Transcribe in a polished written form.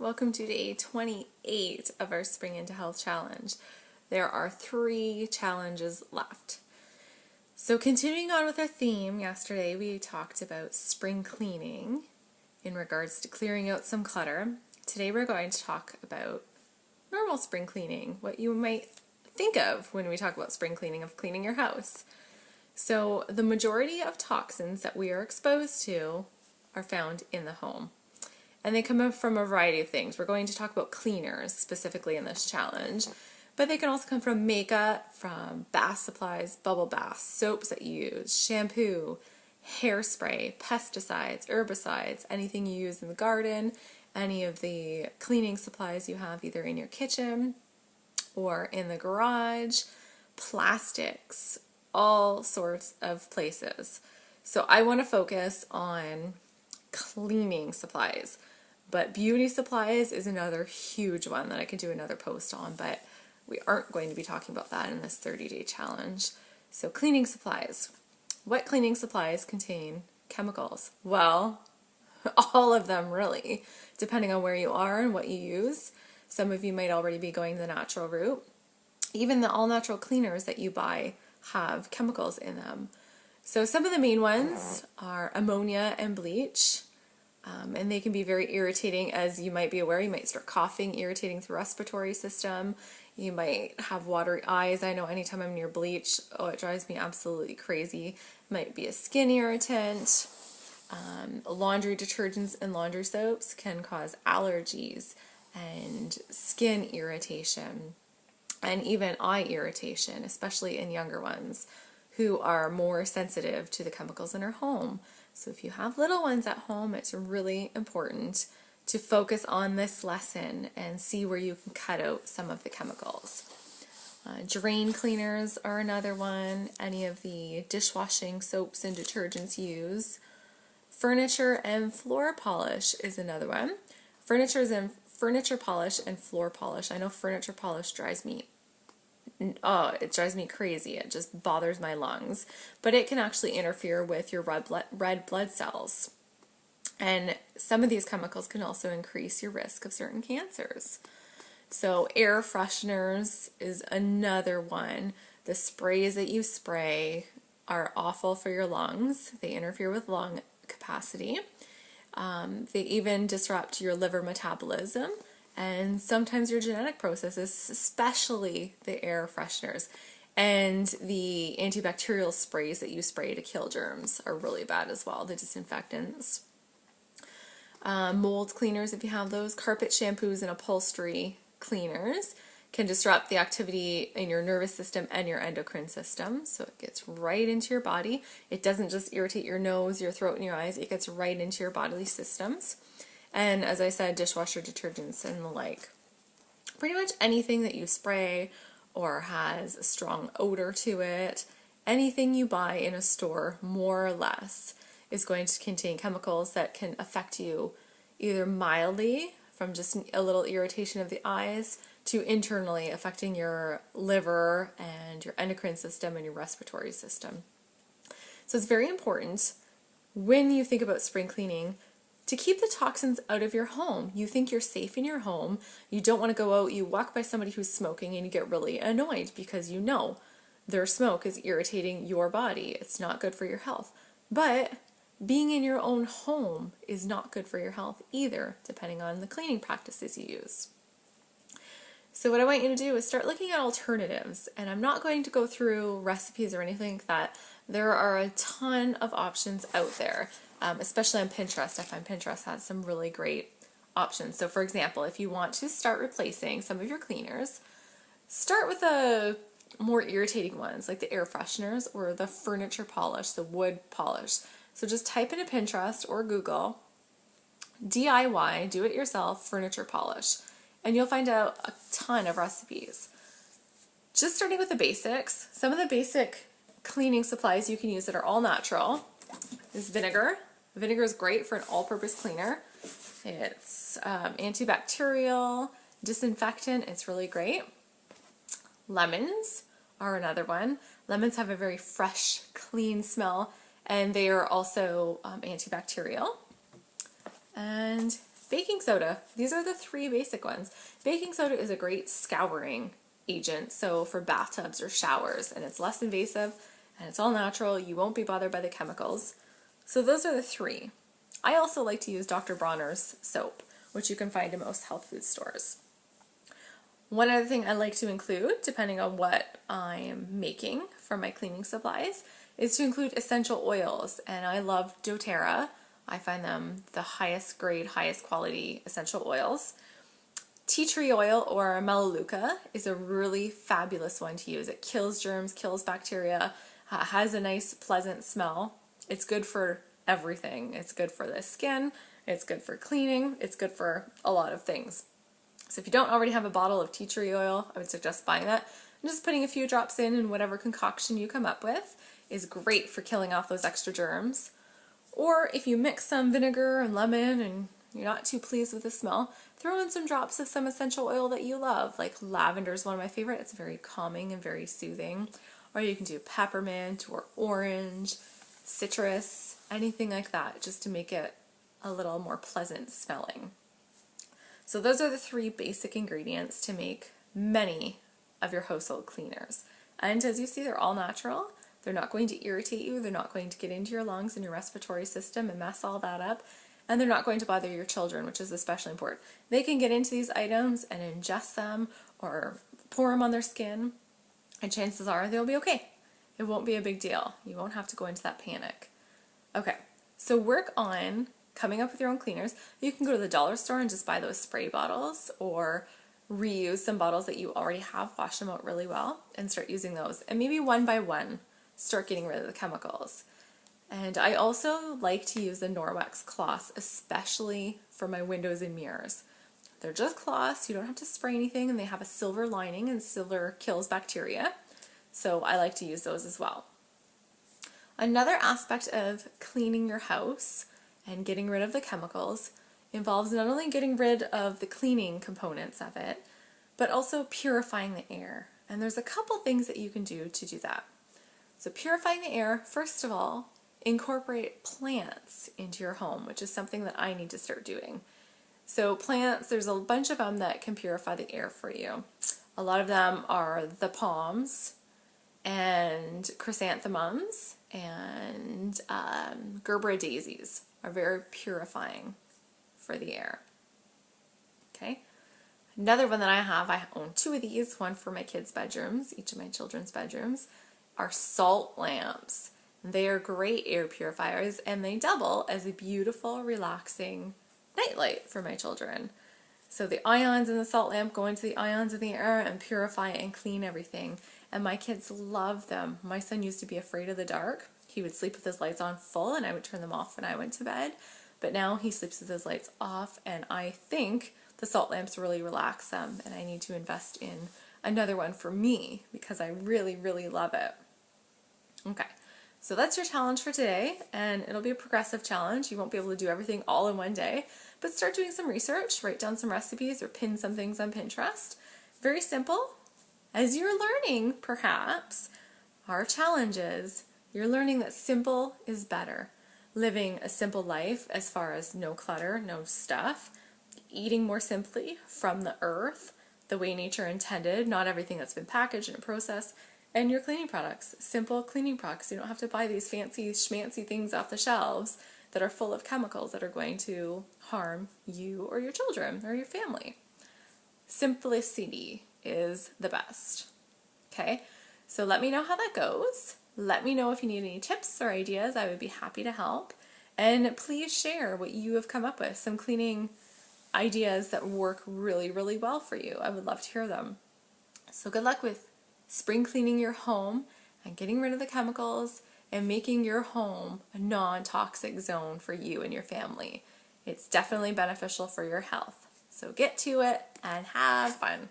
Welcome to day 28 of our Spring into Health Challenge. There are 3 challenges left. So continuing on with our theme, yesterday we talked about spring cleaning in regards to clearing out some clutter. Today we're going to talk about normal spring cleaning, what you might think of when we talk about spring cleaning, of cleaning your house. So the majority of toxins that we are exposed to are found in the home. And they come from a variety of things. We're going to talk about cleaners specifically in this challenge, but they can also come from makeup, from bath supplies, bubble baths, soaps that you use, shampoo, hairspray, pesticides, herbicides, anything you use in the garden, any of the cleaning supplies you have either in your kitchen or in the garage, plastics, all sorts of places. So I want to focus on cleaning supplies. But beauty supplies is another huge one that I could do another post on, but we aren't going to be talking about that in this 30-day challenge. So cleaning supplies. What cleaning supplies contain chemicals? Well, all of them really, depending on where you are and what you use. Some of you might already be going the natural route. Even the all-natural cleaners that you buy have chemicals in them. So some of the main ones are ammonia and bleach. And they can be very irritating, as you might be aware. You might start coughing, irritating the respiratory system. You might have watery eyes. I know anytime I'm near bleach, it drives me absolutely crazy. It might be a skin irritant. Laundry detergents and laundry soaps can cause allergies and skin irritation and even eye irritation, especially in younger ones who are more sensitive to the chemicals in our home. So if you have little ones at home, it's really important to focus on this lesson and see where you can cut out some of the chemicals. Drain cleaners are another one. Any of the dishwashing soaps and detergents you use. Furniture and floor polish is another one. Furniture polish and floor polish. I know furniture polish drives me crazy. It just bothers my lungs. But it can actually interfere with your red blood cells. And some of these chemicals can also increase your risk of certain cancers. So air fresheners is another one. The sprays that you spray are awful for your lungs. They interfere with lung capacity. They even disrupt your liver metabolism and sometimes your genetic processes, especially the air fresheners. And the antibacterial sprays that you spray to kill germs are really bad as well, the disinfectants. Mold cleaners, if you have those. Carpet shampoos and upholstery cleaners can disrupt the activity in your nervous system and your endocrine system. So it gets right into your body. It doesn't just irritate your nose, your throat, and your eyes. It gets right into your bodily systems. And as I said, dishwasher detergents and the like. Pretty much anything that you spray or has a strong odor to it, anything you buy in a store, more or less, is going to contain chemicals that can affect you either mildly, from just a little irritation of the eyes, to internally affecting your liver and your endocrine system and your respiratory system. So it's very important when you think about spring cleaning to keep the toxins out of your home. You think you're safe in your home. You don't want to go out, you walk by somebody who's smoking and you get really annoyed because you know their smoke is irritating your body. It's not good for your health. But being in your own home is not good for your health either, depending on the cleaning practices you use. So what I want you to do is start looking at alternatives. And I'm not going to go through recipes or anything like that. There are a ton of options out there. Especially on Pinterest. I find Pinterest has some really great options. So for example, if you want to start replacing some of your cleaners, start with the more irritating ones like the air fresheners or the furniture polish, the wood polish. So just type into Pinterest or Google DIY, do it yourself, furniture polish, and you'll find out a ton of recipes. Just starting with the basics, some of the basic cleaning supplies you can use that are all natural is vinegar. Vinegar is great for an all-purpose cleaner. It's antibacterial, disinfectant. It's really great. Lemons are another one. Lemons have a very fresh, clean smell, and they are also antibacterial. And Baking soda. These are the three basic ones. Baking soda is a great scouring agent, so for bathtubs or showers, and it's less invasive and it's all natural. You won't be bothered by the chemicals. So those are the three. I also like to use Dr. Bronner's soap, which you can find in most health food stores. One other thing I like to include, depending on what I am making for my cleaning supplies, is to include essential oils, and I love doTERRA. I find them the highest grade, highest quality essential oils. Tea tree oil or melaleuca is a really fabulous one to use. It kills germs, kills bacteria, has a nice pleasant smell. It's good for everything. It's good for the skin, it's good for cleaning, it's good for a lot of things. So if you don't already have a bottle of tea tree oil, I would suggest buying that. And just putting a few drops in whatever concoction you come up with is great for killing off those extra germs. Or if you mix some vinegar and lemon and you're not too pleased with the smell, throw in some drops of some essential oil that you love. Like lavender is one of my favorite. It's very calming and very soothing. Or you can do peppermint or orange, citrus, anything like that, just to make it a little more pleasant smelling. So those are the three basic ingredients to make many of your household cleaners. And as you see, they're all natural. They're not going to irritate you. They're not going to get into your lungs and your respiratory system and mess all that up. And they're not going to bother your children, which is especially important. They can get into these items and ingest them or pour them on their skin, and chances are they'll be okay. It won't be a big deal. You won't have to go into that panic. Okay, so work on coming up with your own cleaners. You can go to the dollar store and just buy those spray bottles, or reuse some bottles that you already have, wash them out really well, and start using those. And maybe one by one, start getting rid of the chemicals. And I also like to use the Norwex cloths, especially for my windows and mirrors. They're just cloths, you don't have to spray anything, and they have a silver lining, and silver kills bacteria. So I like to use those as well. Another aspect of cleaning your house and getting rid of the chemicals involves not only getting rid of the cleaning components of it, but also purifying the air. And there's a couple things that you can do to do that. So purifying the air, first of all, incorporate plants into your home, which is something that I need to start doing. So plants, there's a bunch of them that can purify the air for you. A lot of them are the palms and chrysanthemums and Gerbera daisies are very purifying for the air. Okay. Another one that I own two of these, one for my kids' bedrooms, each of my children's bedrooms, are salt lamps. They are great air purifiers, and they double as a beautiful, relaxing nightlight for my children. So the ions in the salt lamp go into the ions in the air and purify and clean everything. And my kids love them. My son used to be afraid of the dark. He would sleep with his lights on full, and I would turn them off when I went to bed. But now he sleeps with his lights off, and I think the salt lamps really relax them, and I need to invest in another one for me because I really, really love it. Okay, so that's your challenge for today, and it'll be a progressive challenge. You won't be able to do everything all in one day, but start doing some research, write down some recipes, or pin some things on Pinterest. Very simple. As you're learning, perhaps, our challenges, you're learning that simple is better. Living a simple life as far as no clutter, no stuff, eating more simply from the earth, the way nature intended, not everything that's been packaged and processed, and your cleaning products, simple cleaning products. You don't have to buy these fancy schmancy things off the shelves that are full of chemicals that are going to harm you or your children or your family. Simplicity is the best. Okay, so let me know how that goes. Let me know if you need any tips or ideas. I would be happy to help. And please share what you have come up with, some cleaning ideas that work really, really well for you. I would love to hear them. So good luck with spring cleaning your home and getting rid of the chemicals and making your home a non-toxic zone for you and your family. It's definitely beneficial for your health. So get to it and have fun.